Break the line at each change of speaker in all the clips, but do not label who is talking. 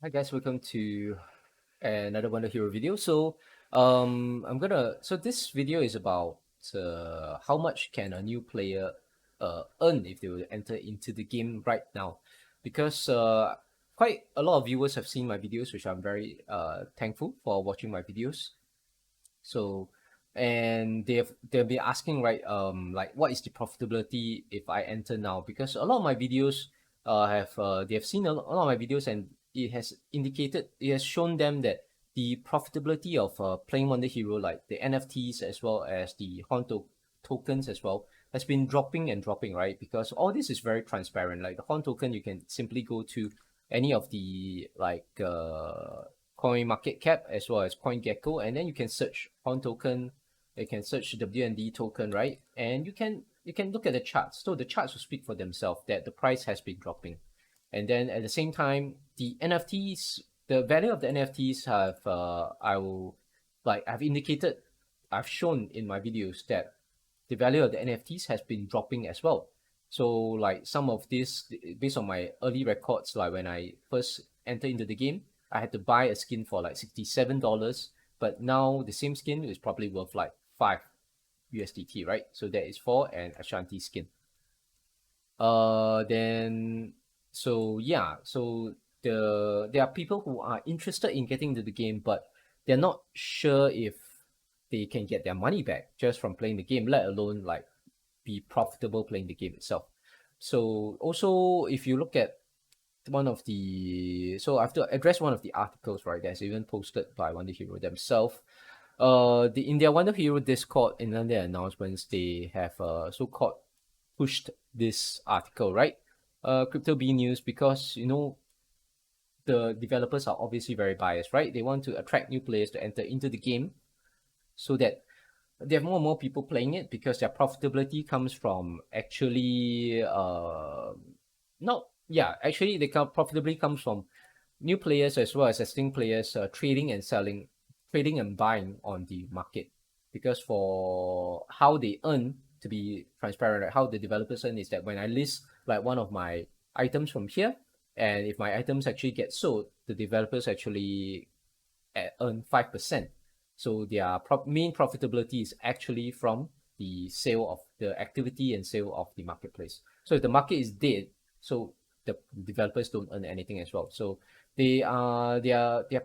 Hi guys, welcome to another WonderHero video. So this video is about how much can a new player earn if they will enter into the game right now, because quite a lot of viewers have seen my videos, which I'm very thankful for watching my videos. So, and they'll be asking, right, like what is the profitability if I enter now? Because a lot of my videos have they have seen a lot of my videos, and it has shown them that the profitability of playing Wonder Hero, like the NFTs as well as the tokens as well, has been dropping and dropping, right? Because all this is very transparent. Like the Horn token, you can simply go to any of the coin market cap as well as CoinGecko, and then you can search on token, you can search WND token, right? And you can look at the charts. So the charts will speak for themselves that the price has been dropping. And then at the same time, the NFTs, the value of the NFTs have I've indicated, I've shown in my videos that the value of the NFTs has been dropping as well. So like some of this, based on my early records, like when I first entered into the game, I had to buy a skin for like $67, but now the same skin is probably worth like 5 USDT, right? So that is for an Ashanti skin. Then so yeah, so there are people who are interested in getting into the game, but they're not sure if they can get their money back just from playing the game, let alone like be profitable playing the game itself. So also, if you look at I have to address one of the articles, right, that's even posted by WonderHero themselves. In their WonderHero Discord, in their announcements, they have so-called pushed this article, right? Crypto B News, because the developers are obviously very biased, right? They want to attract new players to enter into the game so that they have more and more people playing it, because their profitability comes from actually not yeah actually the profitability comes from new players as well as existing players trading and buying on the market. Because for how they earn, to be transparent, right, how the developers earn is that when I list like one of my items from here, and if my items actually get sold, the developers actually earn 5%. So their main profitability is actually from the sale of the activity and sale of the marketplace. So if the market is dead, so the developers don't earn anything as well. So they are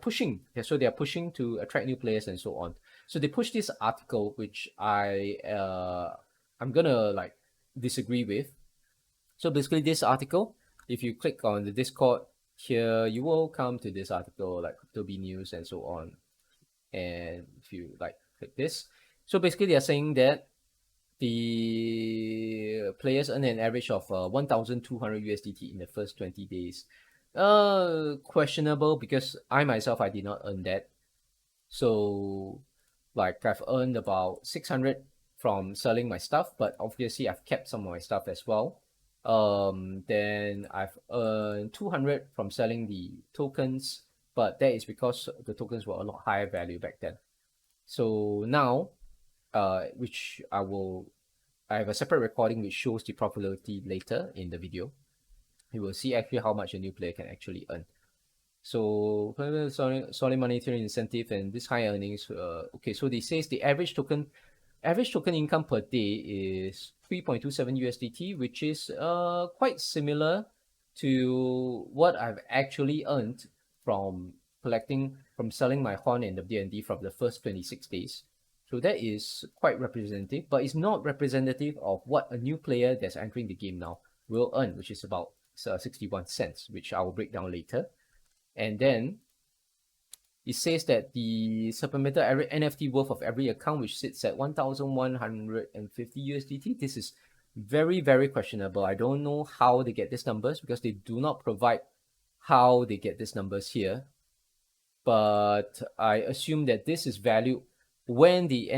pushing. So they are pushing to attract new players and so on. So they push this article, which I'm gonna like disagree with. So basically, this article, if you click on the Discord here, you will come to this article like Crypto B News and so on. And if you like click this, so basically they are saying that the players earn an average of 1,200 USDT in the first 20 days. Questionable, because I did not earn that. So like I've earned about 600 from selling my stuff, but obviously I've kept some of my stuff as well. Then I've earned 200 from selling the tokens, but that is because the tokens were a lot higher value back then. So now, which I have a separate recording which shows the profitability later in the video. You will see actually how much a new player can actually earn. So solid monetary incentive and this high earnings. Okay, so they says the average token income per day is 3.27 USDT, which is quite similar to what I've actually earned from selling my horn and the WND from the first 26 days. So that is quite representative, but it's not representative of what a new player that's entering the game now will earn, which is about 61 cents, which I will break down later. And then it says that the supplemental NFT worth of every account, which sits at 1,150 USDT. This is very, very questionable. I don't know how they get these numbers, because they do not provide how they get these numbers here. But I assume that this is valued when the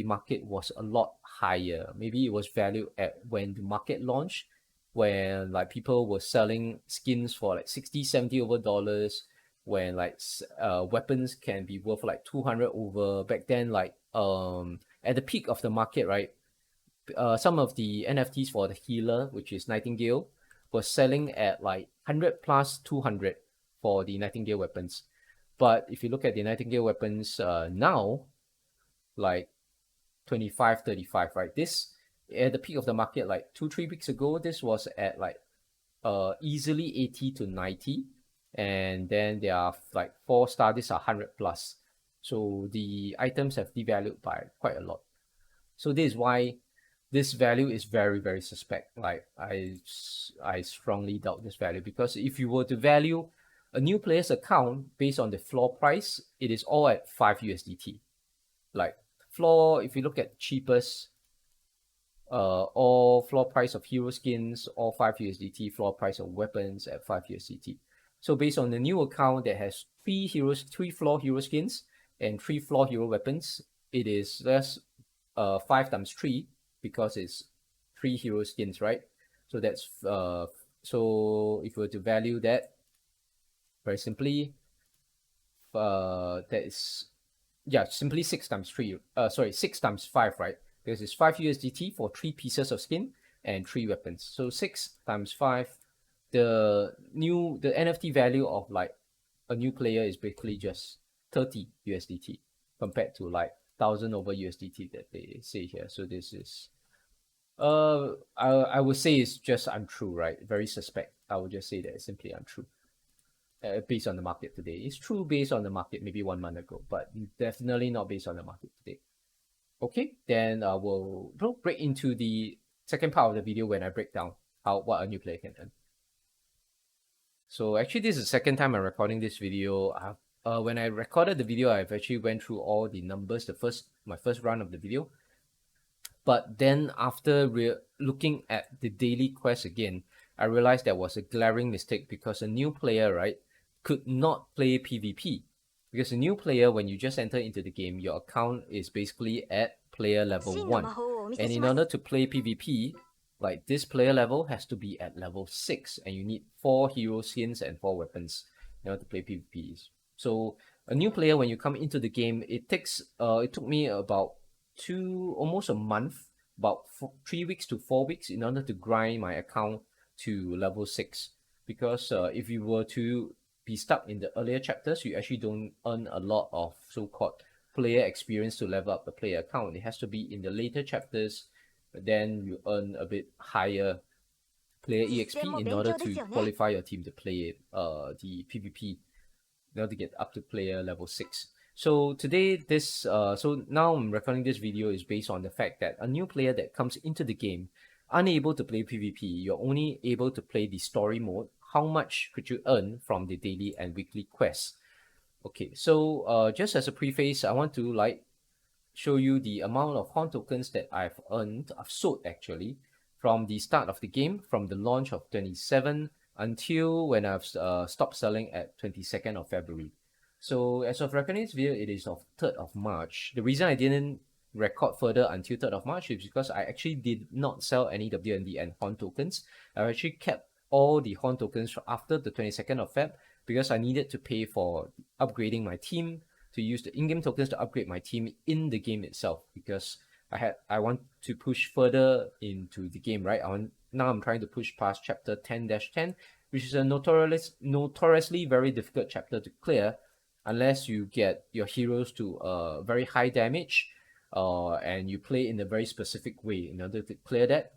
market was a lot higher. Maybe it was valued at when the market launched, when like people were selling skins for like 60, 70 over dollars, when like weapons can be worth like 200 over back then. Like at the peak of the market, right, some of the NFTs for the healer, which is Nightingale, was selling at like 100 plus 200 for the Nightingale weapons. But if you look at the Nightingale weapons now, like 25, 35, right? This at the peak of the market, like 2-3 weeks ago, this was at like easily 80 to 90, and then there are like 4-star, these are 100 plus. So the items have devalued by quite a lot. So this is why this value is very, very suspect. Like I strongly doubt this value, because if you were to value a new player's account based on the floor price, it is all at 5 USDT. Like floor, if you look at cheapest, all floor price of hero skins, all 5 USDT, floor price of weapons at 5 USDT. So based on the new account that has 3 floor hero skins and 3 floor hero weapons, it is just 5 times 3, because it's 3 hero skins, right? So that's so if we were to value that very simply, that is, yeah, simply 6 times 3, 6 times 5, right? Because it's 5 USDT for 3 pieces of skin and 3 weapons. So 6 times 5, the NFT value of like a new player is basically just 30 USDT compared to like 1,000 over USDT that they say here. So this is I would say it's just untrue, right? Very suspect. I would just say that it's simply untrue. Based on the market today. It's true based on the market maybe 1 month ago, but definitely not based on the market today. Okay, then we'll break into the second part of the video when I break down what a new player can earn. So actually, this is the second time I'm recording this video. When I recorded the video, I've actually went through all the numbers, my first run of the video. But then after looking at the daily quest again, I realized there was a glaring mistake, because a new player, right, could not play PvP. Because a new player, when you just enter into the game, your account is basically at player level 1. And in order to play PvP, like this player level has to be at level 6, and you need 4 hero skins and 4 weapons in order to play PvP. So a new player, when you come into the game, it took me about almost a month, about 3 weeks to 4 weeks, in order to grind my account to level 6. Because if you were to be stuck in the earlier chapters, you actually don't earn a lot of so-called player experience to level up the player account. It has to be in the later chapters, then you earn a bit higher player EXP in order to qualify your team to play the PvP, in order to get up to player level 6. So today, so now I'm recording this video is based on the fact that a new player that comes into the game, unable to play PvP, you're only able to play the story mode. How much could you earn from the daily and weekly quests? Okay, so just as a preface, I want to show you the amount of Horn tokens that I've sold actually, from the start of the game, from the launch of 27 until when I've stopped selling at 22nd of February. So as of recording this video, it is of 3rd of March. The reason I didn't record further until 3rd of March is because I actually did not sell any WND and Horn tokens. I actually kept all the Horn tokens after the 22nd of Feb, because I needed to pay for upgrading my team, to use the in-game tokens to upgrade my team in the game itself, because I want to push further into the game, right? Now I'm trying to push past chapter 10-10, which is a notoriously very difficult chapter to clear, unless you get your heroes to very high damage, and you play in a very specific way in order to clear that.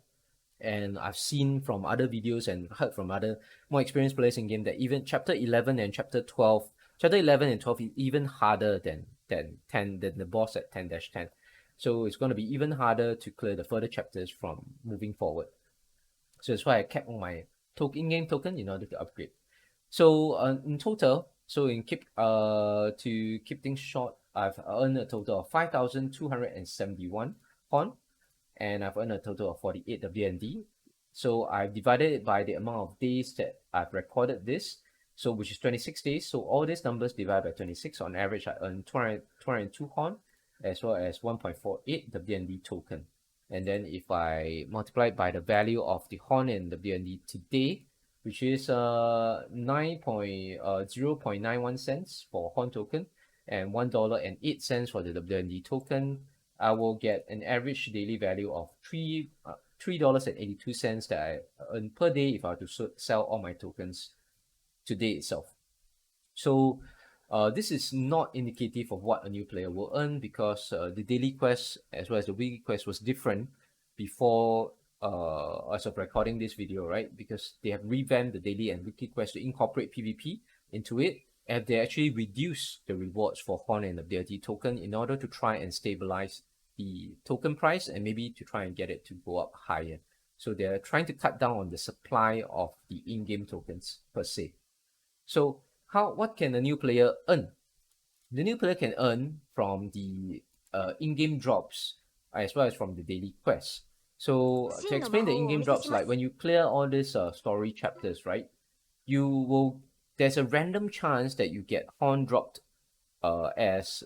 And I've seen from other videos and heard from other more experienced players in game that even chapter 11 and chapter 12 is even harder than the boss at 10-10. So it's going to be even harder to clear the further chapters from moving forward. So that's why I kept on my in-game token in order to upgrade. So in total, to keep things short, I've earned a total of 5,271 Horn, and I've earned a total of 48 WND. So I've divided it by the amount of days that I've recorded this, so which is 26 days. So all these numbers divided by 26, on average I earn 202 Horn, as well as 1.48 WND token. And then if I multiply it by the value of the Horn and WND today, which is 0.91 cents for Horn token and $1.08 for the WND token, I will get an average daily value of $3.82 that I earn per day if I were to sell all my tokens today itself. So this is not indicative of what a new player will earn, because the daily quest as well as the weekly quest was different before as of recording this video, right? Because they have revamped the daily and weekly quest to incorporate PvP into it, and they actually reduced the rewards for Horn and Ability token in order to try and stabilize the token price and maybe to try and get it to go up higher. So they're trying to cut down on the supply of the in-game tokens per se. So what can a new player earn? The new player can earn from the in-game drops as well as from the daily quests. So to explain the in-game drops, like when you clear all these story chapters, right? There's a random chance that you get horn dropped as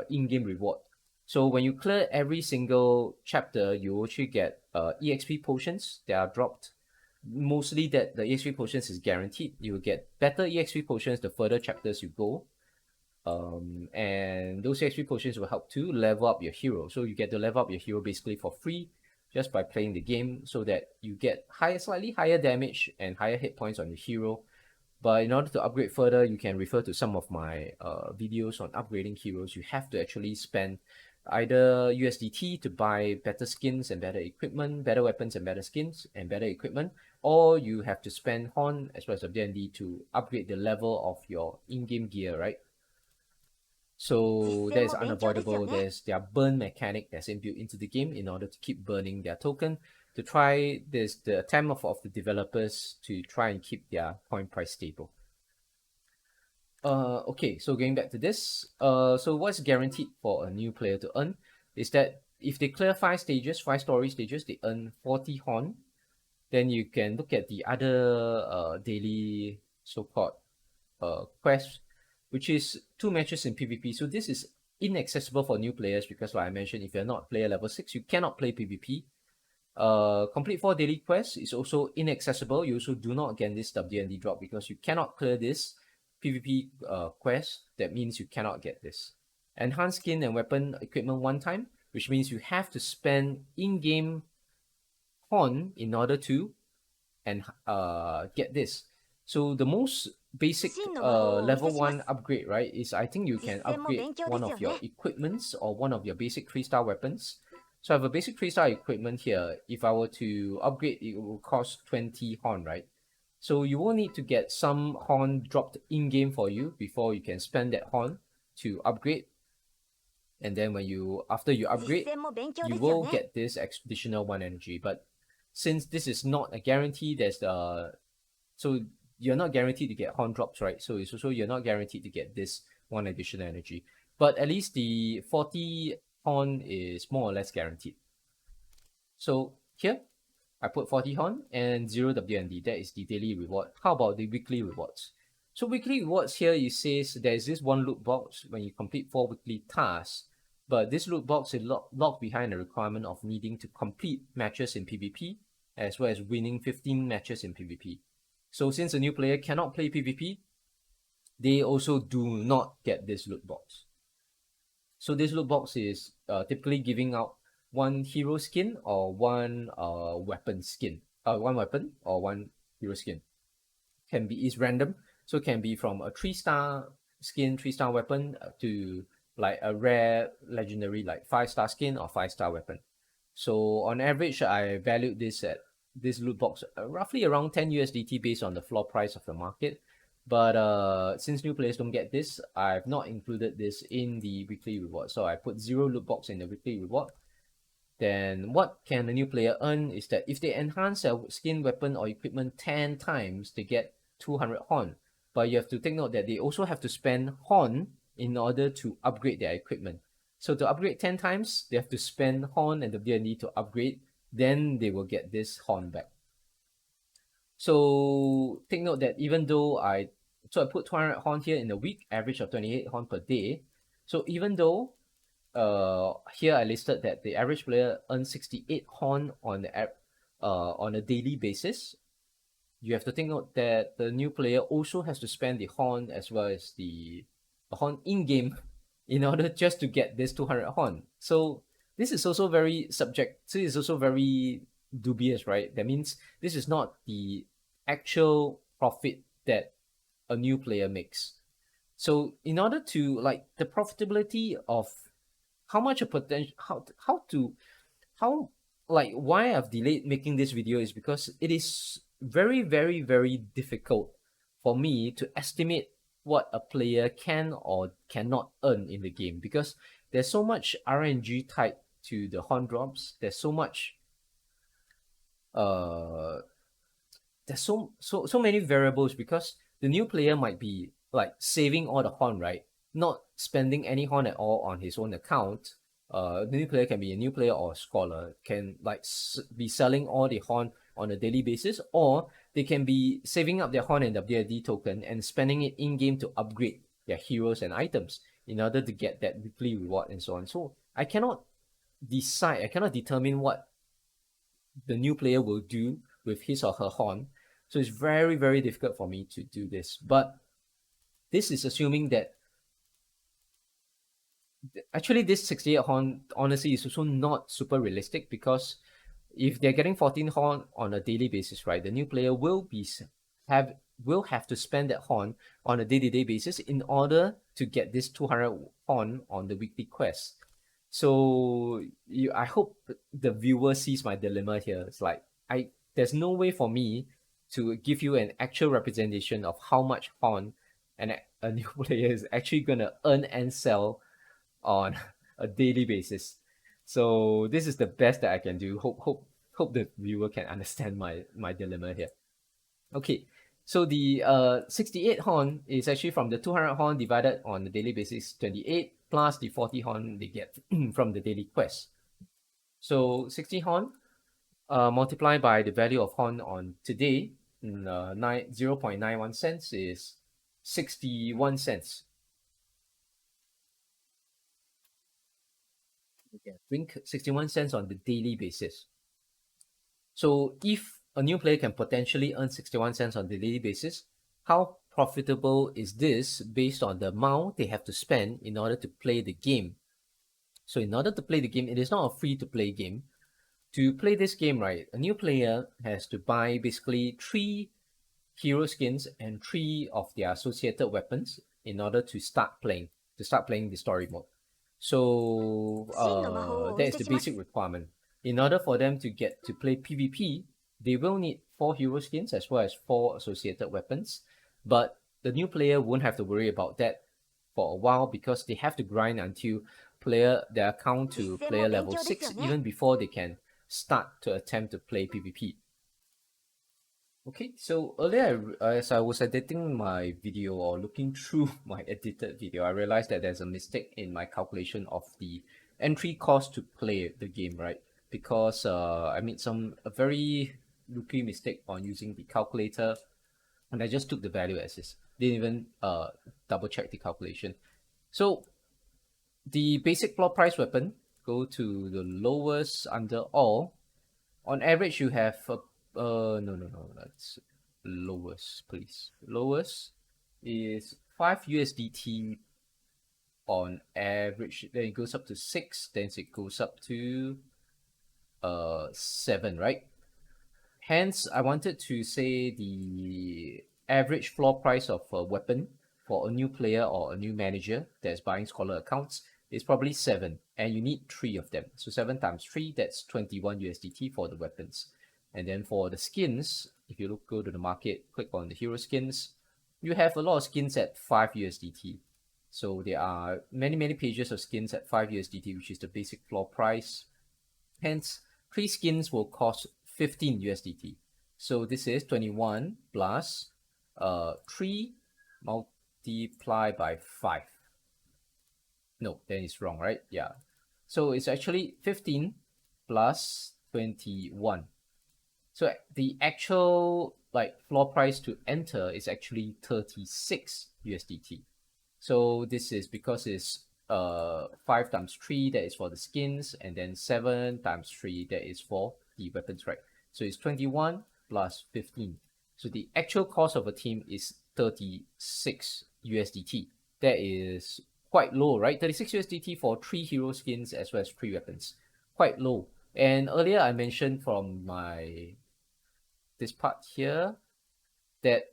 in-game reward. So when you clear every single chapter, you actually get EXP potions that are dropped. Mostly that the EXP potions is guaranteed. You will get better EXP potions the further chapters you go. And those EXP potions will help to level up your hero. So you get to level up your hero basically for free just by playing the game, so that you get slightly higher damage and higher hit points on your hero. But in order to upgrade further, you can refer to some of my videos on upgrading heroes. You have to actually spend either USDT to buy better skins and better equipment, better weapons and better skins and better equipment, or you have to spend Horn as well as WND to upgrade the level of your in-game gear, right? So there's unavoidable. There's their burn mechanic that's inbuilt into the game in order to keep burning their token. To try this, the attempt of the developers to try and keep their coin price stable. Okay, so going back to this, so what's guaranteed for a new player to earn is that if they clear 5 story stages, they earn 40 Horn. Then you can look at the other daily so-called quest, which is 2 matches in PvP. So this is inaccessible for new players because, like I mentioned, if you're not player level 6, you cannot play PvP. Complete 4 daily quests is also inaccessible. You also do not get this WND drop because you cannot clear this PvP quest. That means you cannot get this. Enhanced skin and weapon equipment one time, which means you have to spend in-game Horn in order to get this. So the most basic level 1 upgrade, right, is I think you can upgrade one of your equipments or one of your basic 3-star weapons. So I have a basic 3-star equipment here. If I were to upgrade, it will cost 20 Horn, right? So you will need to get some Horn dropped in-game for you before you can spend that Horn to upgrade. And then after you upgrade, you will get this additional 1 energy. But since this is not a guarantee, so you're not guaranteed to get Horn drops, right? So it's also you're not guaranteed to get this 1 additional energy. But at least the 40 Horn is more or less guaranteed. So here, I put 40 Horn and 0 WND. That is the daily reward. How about the weekly rewards? So weekly rewards here, it says there's this 1 loot box when you complete 4 weekly tasks. But this loot box is locked behind the requirement of needing to complete matches in PvP, as well as winning 15 matches in PvP. So since a new player cannot play PvP, they also do not get this loot box. So this loot box is typically giving out 1 hero skin or 1 weapon skin. 1 weapon or 1 hero skin. Is random. So it can be from a 3-star skin, 3-star weapon to like a rare legendary like 5-star skin or 5-star weapon. So on average, I valued this loot box roughly around 10 USDT based on the floor price of the market. But since new players don't get this, I've not included this in the weekly reward. So I put 0 loot box in the weekly reward. Then what can a new player earn is that if they enhance their skin, weapon, or equipment 10 times, they get 200 Horn. But you have to take note that they also have to spend Horn in order to upgrade their equipment. So to upgrade 10 times, they have to spend Horn and WND to upgrade. Then they will get this Horn back. So take note that even though I put 200 Horn here in a week, average of 28 Horn per day. So even though here I listed that the average player earns 68 Horn on a daily basis, you have to take note that the new player also has to spend the Horn as well as the Horn in-game in order just to get this 200 Horn. So this is also very dubious, right? That means this is not the actual profit that a new player makes. So in order to like the profitability of how much a potential how like why I've delayed making this video is because it is very very very difficult for me to estimate what a player can or cannot earn in the game, because there's so much RNG tied to the horn drops. There's so much uh there's so many variables, because the new player might be like saving all the horn, right? Not spending any horn at all on his own account. The new player can be a new player or a scholar, can like be selling all the horn on a daily basis, or they can be saving up their horn and WD token and spending it in game to upgrade their heroes and items in order to get that weekly reward and so on. So I cannot determine what the new player will do with his or her horn. So it's very, very difficult for me to do this. But this is assuming that actually this 68 horn honestly is also not super realistic, because if they're getting 14 horn on a daily basis, right, the new player will have to spend that horn on a day-to-day basis in order to get this 200 horn on the weekly quest. So I hope the viewer sees my dilemma here. It's like there's no way for me to give you an actual representation of how much horn a new player is actually gonna earn and sell on a daily basis. So this is the best that I can do. Hope the viewer can understand my dilemma here. Okay, so the 68 horn is actually from the 200 horn divided on the daily basis 28 plus the 40 horn they get from the daily quest. So 60 horn multiplied by the value of horn on today, 0.91 cents is 61 cents. Okay, drink 61 cents on the daily basis. So if a new player can potentially earn 61 cents on the daily basis, how profitable is this based on the amount they have to spend in order to play the game? So in order to play the game, it is not a free to play game. To play this game, right, a new player has to buy basically 3 hero skins and 3 of their associated weapons in order to start playing the story mode. So that is the basic requirement. In order for them to get to play PvP, they will need 4 hero skins as well as 4 associated weapons. But the new player won't have to worry about that for a while, because they have to grind until their account to player level 6 even before they can start to attempt to play PvP. Okay, so earlier as I was editing my video or looking through my edited video, I realized that there's a mistake in my calculation of the entry cost to play the game, right? Because I made a very rookie mistake on using the calculator, and I just took the value as is. Didn't even double check the calculation. So the basic floor price weapon, go to the lowest under all. On average, you have no, that's lowest, please. Lowest is 5 USDT on average. Then it goes up to 6. Then it goes up to 7, right? Hence, I wanted to say the average floor price of a weapon for a new player or a new manager that's buying scholar accounts is probably 7, and you need 3 of them. So 7 times 3, that's 21 USDT for the weapons. And then for the skins, if you go to the market, click on the hero skins, you have a lot of skins at 5 USDT. So there are many pages of skins at 5 USDT, which is the basic floor price. Hence, 3 skins will cost 15 USDT. So this is 21 plus 3 multiplied by 5. No, then it's wrong, right? Yeah. So it's actually 15 plus 21. So the actual like floor price to enter is actually 36 USDT. So this is because it's 5 times 3, that is for the skins, and then 7 times 3, that is for the weapons, right? So it's 21 plus 15. So the actual cost of a team is 36 USDT. That is quite low, right? 36 USDT for 3 hero skins as well as 3 weapons. Quite low. And earlier I mentioned from this part here that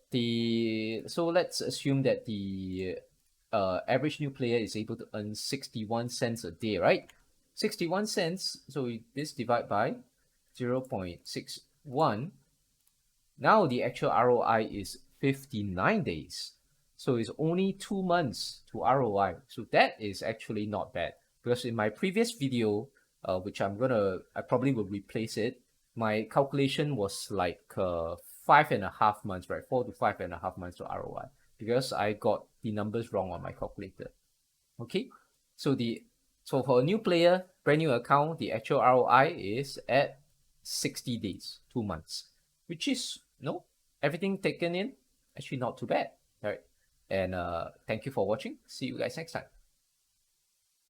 so let's assume that the average new player is able to earn 61 cents a day, right? 61 cents, so this divide by 0.61. Now the actual ROI is 59 days. So it's only 2 months to ROI. So that is actually not bad. Because in my previous video, which I probably will replace it, my calculation was like 5.5 months, right? 4 to 5.5 months to ROI. Because I got the numbers wrong on my calculator. Okay, so for a new player, brand new account, the actual ROI is at 60 days, 2 months, which is everything taken in, actually not too bad. All right, and thank you for watching. See you guys next time.